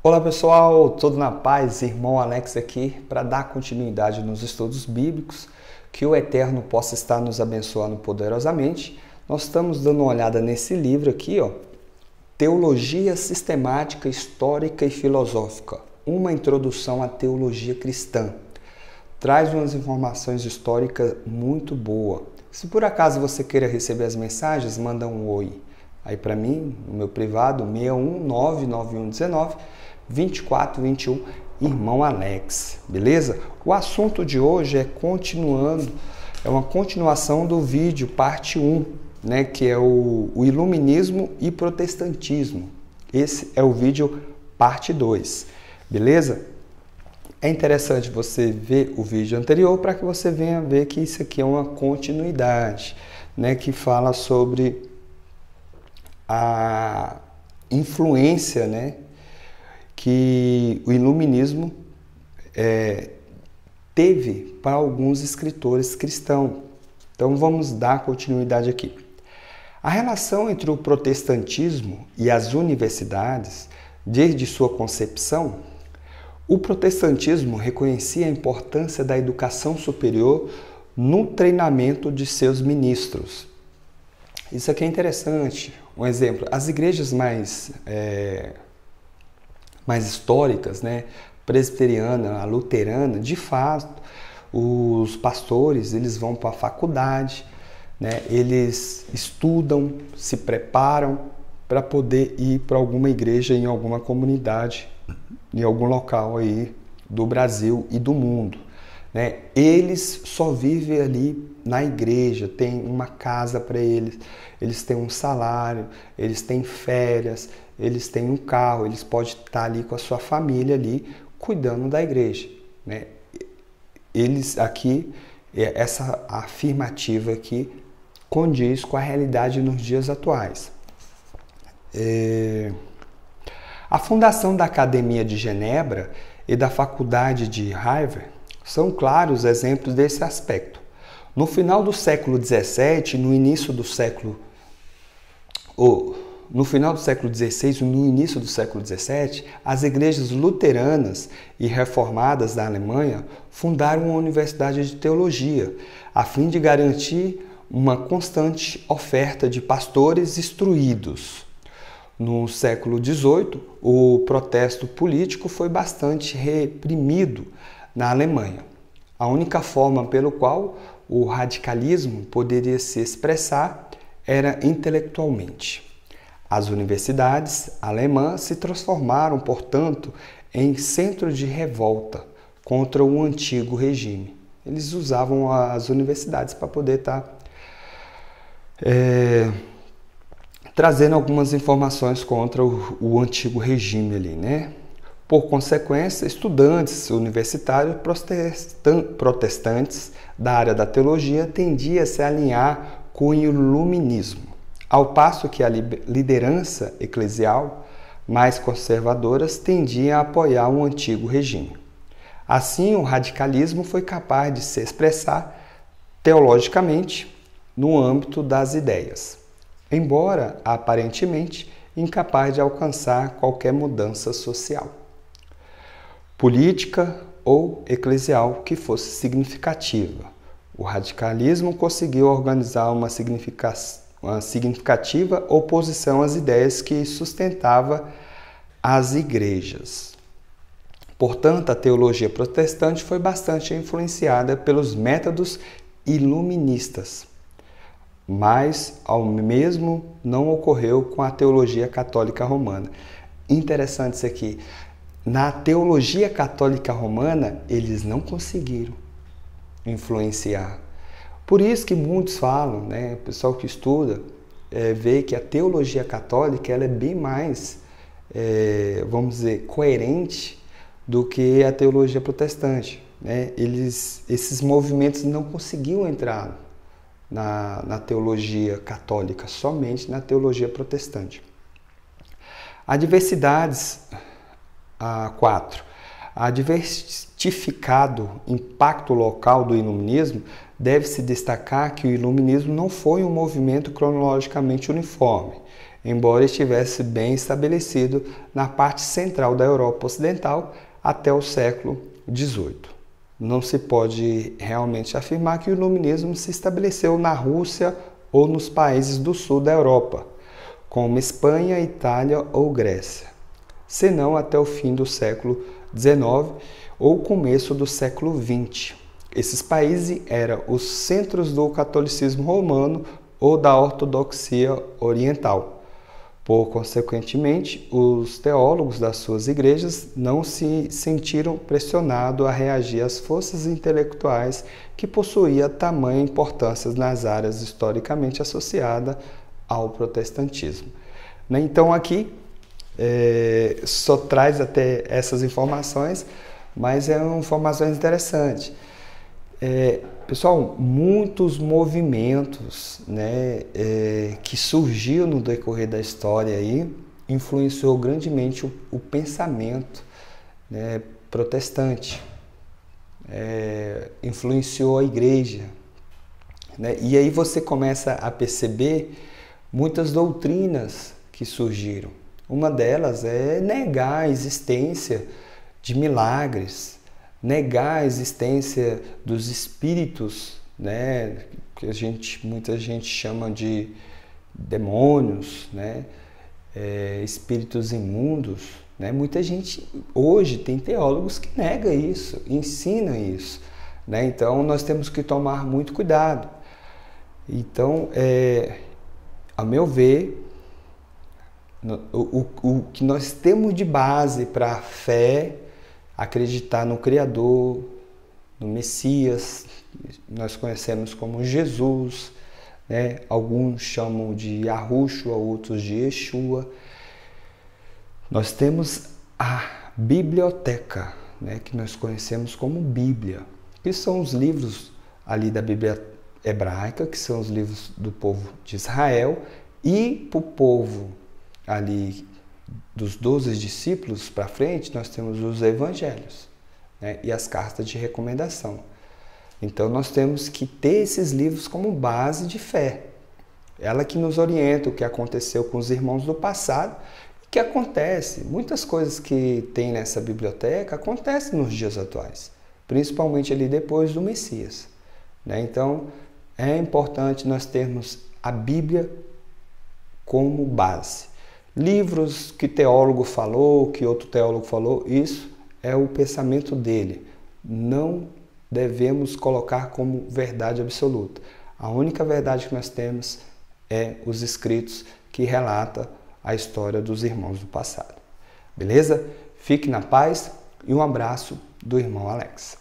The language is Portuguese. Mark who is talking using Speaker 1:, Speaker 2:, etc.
Speaker 1: Olá pessoal, tudo na paz? Irmão Alex aqui para dar continuidade nos estudos bíblicos, que o Eterno possa estar nos abençoando poderosamente. Nós estamos dando uma olhada nesse livro aqui, ó, Teologia Sistemática, Histórica e Filosófica, uma introdução à teologia cristã. Traz umas informações históricas muito boas. Se por acaso você queira receber as mensagens, manda um oi aí para mim, no meu privado, 61991192421, irmão Alex, beleza? O assunto de hoje é uma continuação do vídeo parte 1, né, que é o Iluminismo e Protestantismo. Esse é o vídeo parte 2, beleza? É interessante você ver o vídeo anterior para que você venha ver que isso aqui é uma continuidade, né, que fala sobre a influência, né, que o iluminismo teve para alguns escritores cristãos. Então vamos dar continuidade aqui. A relação entre o protestantismo e as universidades, desde sua concepção, o protestantismo reconhecia a importância da educação superior no treinamento de seus ministros. Isso aqui é interessante. Um exemplo, as igrejas mais históricas, né, presbiteriana, a luterana, de fato, os pastores eles vão para a faculdade, né, eles estudam, se preparam para poder ir para alguma igreja em alguma comunidade, em algum local aí do Brasil e do mundo, né? Eles só vivem ali na igreja, tem uma casa para eles, eles têm um salário, eles têm férias, eles têm um carro, eles podem estar ali com a sua família ali cuidando da igreja, né? Eles aqui, essa afirmativa aqui condiz com a realidade nos dias atuais. A fundação da Academia de Genebra e da Faculdade de Harvard são claros exemplos desse aspecto. No final do século XVII, no início do século XVI, no início do século XVII, as igrejas luteranas e reformadas da Alemanha fundaram uma universidade de teologia, a fim de garantir uma constante oferta de pastores instruídos. No século XVIII, o protesto político foi bastante reprimido na Alemanha. A única forma pelo qual o radicalismo poderia se expressar era intelectualmente. As universidades alemãs se transformaram, portanto, em centro de revolta contra o antigo regime. Eles usavam as universidades para poder estar trazendo algumas informações contra o antigo regime ali, né? Por consequência, estudantes universitários protestantes da área da teologia tendiam a se alinhar com o iluminismo, ao passo que a liderança eclesial mais conservadoras tendia a apoiar o antigo regime. Assim, o radicalismo foi capaz de se expressar teologicamente no âmbito das ideias, embora aparentemente incapaz de alcançar qualquer mudança social, política ou eclesial que fosse significativa. O radicalismo conseguiu organizar uma significativa oposição às ideias que sustentava as igrejas. Portanto, a teologia protestante foi bastante influenciada pelos métodos iluministas, mas ao mesmo não ocorreu com a teologia católica romana. Interessante isso aqui. Na teologia católica romana, eles não conseguiram influenciar. Por isso que muitos falam, né, o pessoal que estuda, vê que a teologia católica ela é bem mais, vamos dizer, coerente do que a teologia protestante, né? Esses movimentos não conseguiam entrar na teologia católica, somente na teologia protestante. A diversificado impacto local do iluminismo, deve-se destacar que o iluminismo não foi um movimento cronologicamente uniforme. embora estivesse bem estabelecido na parte central da Europa Ocidental até o século XVIII. Não se pode realmente afirmar que o iluminismo se estabeleceu na Rússia ou nos países do sul da Europa, como Espanha, Itália ou Grécia, senão até o fim do século XIX ou começo do século XX. Esses países eram os centros do catolicismo romano ou da ortodoxia oriental. Consequentemente, os teólogos das suas igrejas não se sentiram pressionados a reagir às forças intelectuais que possuíam tamanha importância nas áreas historicamente associadas ao protestantismo. Então aqui só traz até essas informações, mas informações interessantes. Pessoal, muitos movimentos, né, que surgiu no decorrer da história aí, influenciou grandemente o pensamento, né, protestante, influenciou a igreja, né, e aí você começa a perceber muitas doutrinas que surgiram. Uma delas é negar a existência de milagres, negar a existência dos espíritos, né, que muita gente chama de demônios, né, espíritos imundos, né? Muita gente hoje tem teólogos que negam isso, ensinam isso, né? Então nós temos que tomar muito cuidado. Então, a meu ver, o que nós temos de base para a fé, acreditar no Criador, no Messias, nós conhecemos como Jesus, né? Alguns chamam de Yahushua, outros de Yeshua. Nós temos a biblioteca, né? Que nós conhecemos como Bíblia, que são os livros ali da Bíblia hebraica, que são os livros do povo de Israel, e para o povo ali dos 12 discípulos para frente, nós temos os evangelhos, né, e as cartas de recomendação. Então nós temos que ter esses livros como base de fé. Ela que nos orienta o que aconteceu com os irmãos do passado e que acontece. Muitas coisas que tem nessa biblioteca acontecem nos dias atuais, principalmente ali depois do Messias, né? Então é importante nós termos a Bíblia como base. Livros que teólogo falou, que outro teólogo falou, isso é o pensamento dele. Não devemos colocar como verdade absoluta. A única verdade que nós temos é os escritos que relatam a história dos irmãos do passado. Beleza? Fique na paz e um abraço do irmão Alex.